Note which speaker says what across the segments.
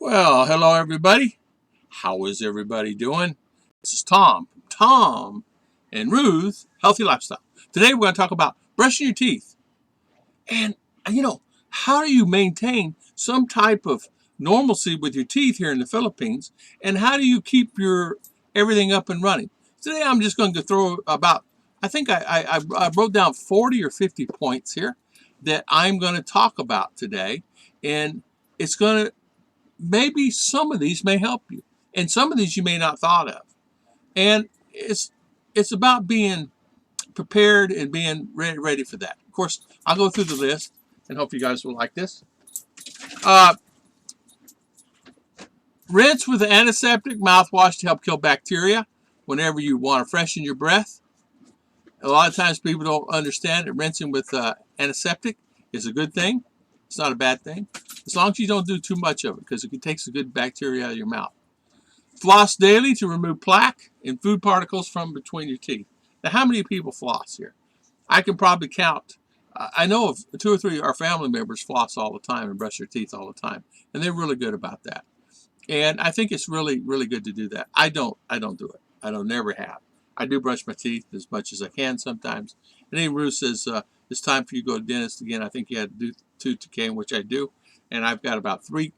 Speaker 1: Well, hello everybody. How is everybody doing? This is Tom and Ruth, Healthy Lifestyle. Today we're going to talk about brushing your teeth. And, how do you maintain some type of normalcy with your teeth here in the Philippines? And how do you keep your everything up and running? Today I'm just going to throw about, I think I wrote down 40 or 50 points here that I'm going to talk about today. And it's going to maybe some of these may help you, and some of these you may not thought of. And it's about being prepared and being ready for that. Of course, I'll go through the list and hope you guys will like this. Uh, Rinse with an antiseptic mouthwash to help kill bacteria whenever you want to freshen your breath. A lot of times people don't understand that rinsing with antiseptic is a good thing. It's not a bad thing, as long as you don't do too much of it, because it takes the good bacteria out of your mouth. Floss daily to remove plaque and food particles from between your teeth. Now, how many people floss here? I can probably count. I know of 2 or 3 of our family members floss all the time and brush their teeth all the time, and they're really good about that. And I think it's really, really good to do that. I don't do it. I don't never have. I do brush my teeth as much as I can sometimes. And then Ruth says, it's time for you to go to the dentist again. I think you had to do tooth decay, which I do. And I've got about 3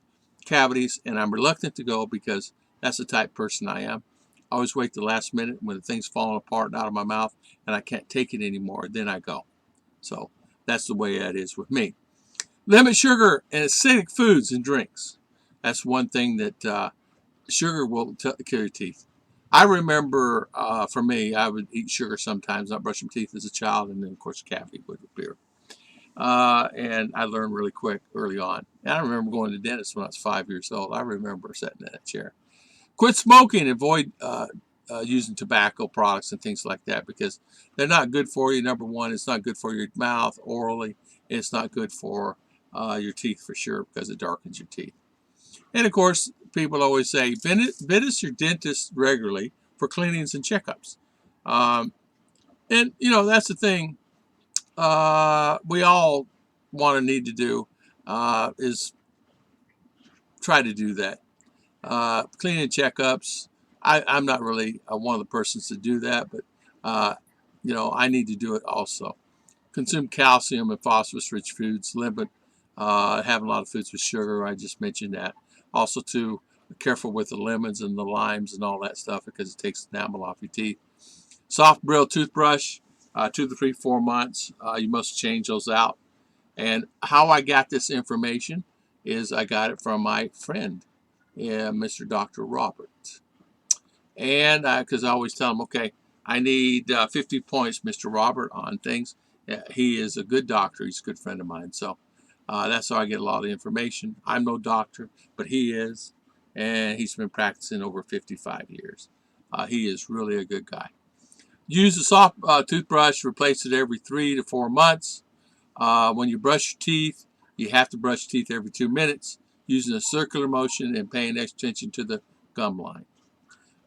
Speaker 1: cavities, and I'm reluctant to go because that's the type of person I am. I always wait the last minute when the thing's falling apart and out of my mouth and I can't take it anymore. Then I go. So that's the way that is with me. Limit sugar and acidic foods and drinks. That's one thing that sugar will kill your teeth. I remember, for me, I would eat sugar sometimes, not brush my teeth as a child, and then of course cavity would appear. And I learned really quick early on. And I remember going to the dentist when I was 5 years old. I remember sitting in that chair. Quit smoking. Avoid using tobacco products and things like that because they're not good for you. Number one, it's not good for your mouth orally. And it's not good for your teeth for sure because it darkens your teeth. And of course, people always say, visit your dentist regularly for cleanings and checkups. Um, and, that's the thing we all want to need to do is try to do that. Cleaning checkups, I'm not really one of the persons to do that, but, I need to do it also. Consume calcium and phosphorus-rich foods. Limit having a lot of foods with sugar. I just mentioned that. Also, too, be careful with the lemons and the limes and all that stuff because it takes the enamel off your teeth. Soft bristle toothbrush, 2 to 4 months. You must change those out. And how I got this information is I got it from my friend, Mr. Dr. Robert. And because I always tell him, okay, I need 50 points, Mr. Robert, on things. He is a good doctor. He's a good friend of mine. So that's how I get a lot of information. I'm no doctor, but he is. And he's been practicing over 55 years. He is really a good guy. Use a soft toothbrush. Replace it every 3 to 4 months. When you brush your teeth, you have to brush your teeth every 2 minutes using a circular motion and paying extra attention to the gum line.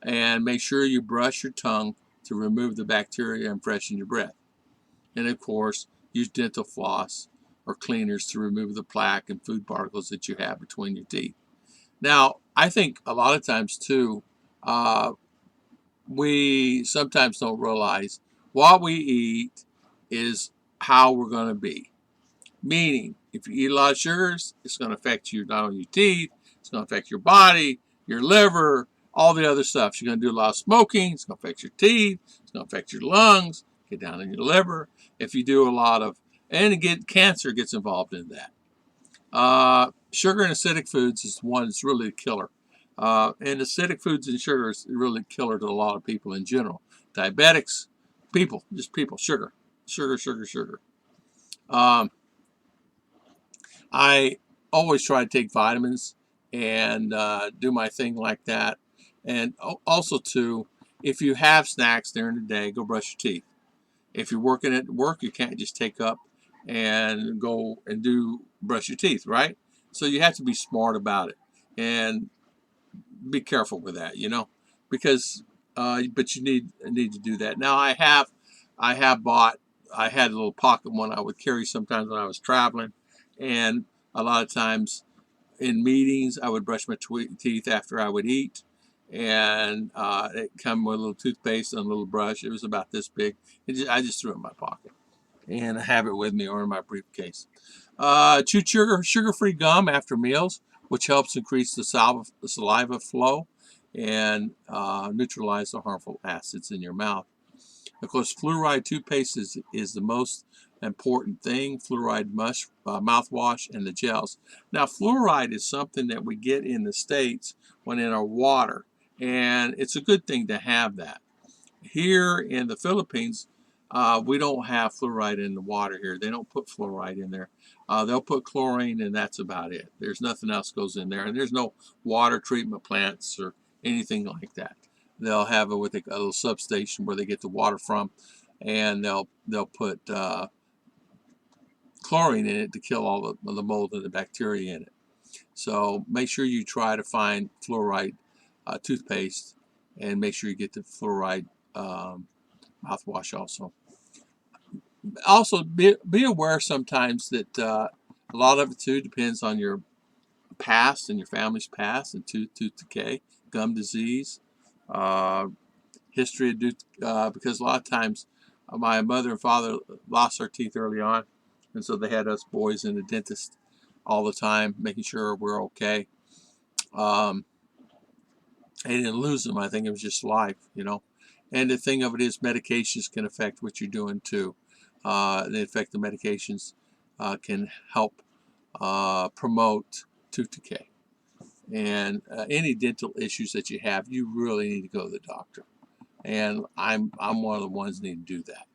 Speaker 1: And make sure you brush your tongue to remove the bacteria and freshen your breath. And of course, use dental floss or cleaners to remove the plaque and food particles that you have between your teeth. Now, I think a lot of times too, we sometimes don't realize what we eat is how we're going to be. Meaning, if you eat a lot of sugars, it's going to affect you not only your teeth, it's going to affect your body, your liver, all the other stuff. You're going to do a lot of smoking, it's going to affect your teeth, it's going to affect your lungs, get down in your liver. If you do a lot of, and cancer gets involved in that. Sugar and acidic foods is one that's really a killer. And acidic foods and sugar is really a killer to a lot of people in general. Diabetics, just people, sugar, sugar, sugar, sugar. Um, I always try to take vitamins and do my thing like that. And also, too, if you have snacks during the day, go brush your teeth. If you're working at work, you can't just take up and go and brush your teeth, right? So you have to be smart about it and be careful with that, because but you need to do that. Now I have bought I had a little pocket one I would carry sometimes when I was traveling, and a lot of times in meetings, I would brush my teeth after I would eat, and it come with a little toothpaste and a little brush. It was about this big. I just threw it in my pocket, and I have it with me or in my briefcase. Chew sugar-free gum after meals, which helps increase the saliva flow and neutralize the harmful acids in your mouth. Of course, fluoride toothpaste is the most important thing. Fluoride mouthwash and the gels. Now, fluoride is something that we get in the States when in our water, and it's a good thing to have that. Here in the Philippines, we don't have fluoride in the water here. They don't put fluoride in there. They'll put chlorine, and that's about it. There's nothing else goes in there, and there's no water treatment plants or anything like that. They'll have a little substation where they get the water from, and they'll put chlorine in it to kill all the mold and the bacteria in it. So make sure you try to find fluoride toothpaste, and make sure you get the fluoride mouthwash also. Also, be aware sometimes that a lot of it too depends on your past and your family's past, and tooth decay, gum disease, history of because a lot of times my mother and father lost their teeth early on, and so they had us boys in the dentist all the time, making sure we're okay. They didn't lose them. I think it was just life, you know. And the thing of it is, medications can affect what you're doing too. They affect the medications can help promote tooth decay. And any dental issues that you have, you really need to go to the doctor. And I'm one of the ones that need to do that.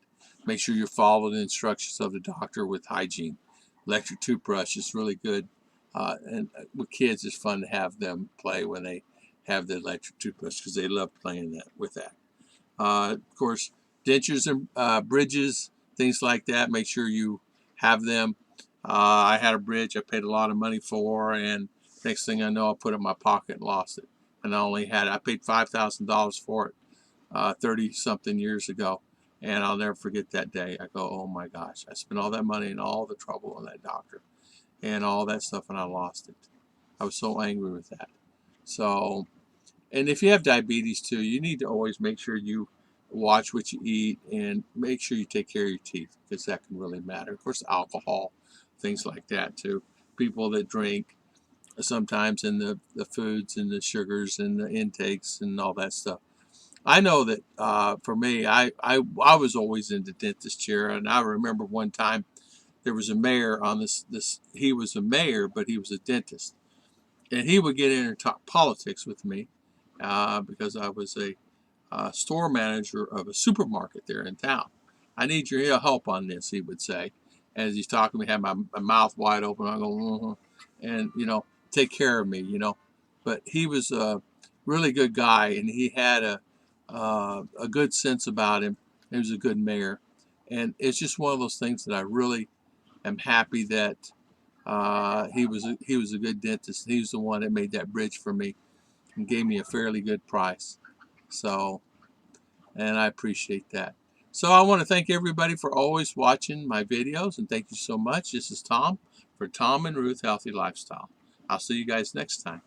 Speaker 1: Make sure you're following the instructions of the doctor with hygiene. Electric toothbrush is really good. And with kids, it's fun to have them play when they have the electric toothbrush because they love playing with that. Of course, dentures and bridges, things like that, make sure you have them. I had a bridge I paid a lot of money for, and next thing I know, I put it in my pocket and lost it. And I paid $5,000 for it 30-something years ago. And I'll never forget that day. I go, oh my gosh, I spent all that money and all the trouble on that doctor and all that stuff, and I lost it. I was so angry with that. So, and if you have diabetes too, you need to always make sure you watch what you eat and make sure you take care of your teeth, because that can really matter. Of course, alcohol, things like that too. People that drink sometimes, in the foods and the sugars and the intakes and all that stuff. I know that for me, I was always in the dentist chair, and I remember one time there was a mayor on this. He was a mayor, but he was a dentist, and he would get in and talk politics with me because I was a store manager of a supermarket there in town. I need your help on this, he would say, as he's talking to me, had my mouth wide open. I go, and take care of me, But he was a really good guy, and he had a good sense about him. He was a good mayor, and it's just one of those things that I really am happy that he was a good dentist. He was the one that made that bridge for me and gave me a fairly good price. So, and I appreciate that. So I want to thank everybody for always watching my videos, and thank you so much. This is Tom for Tom and Ruth Healthy Lifestyle. I'll see you guys next time.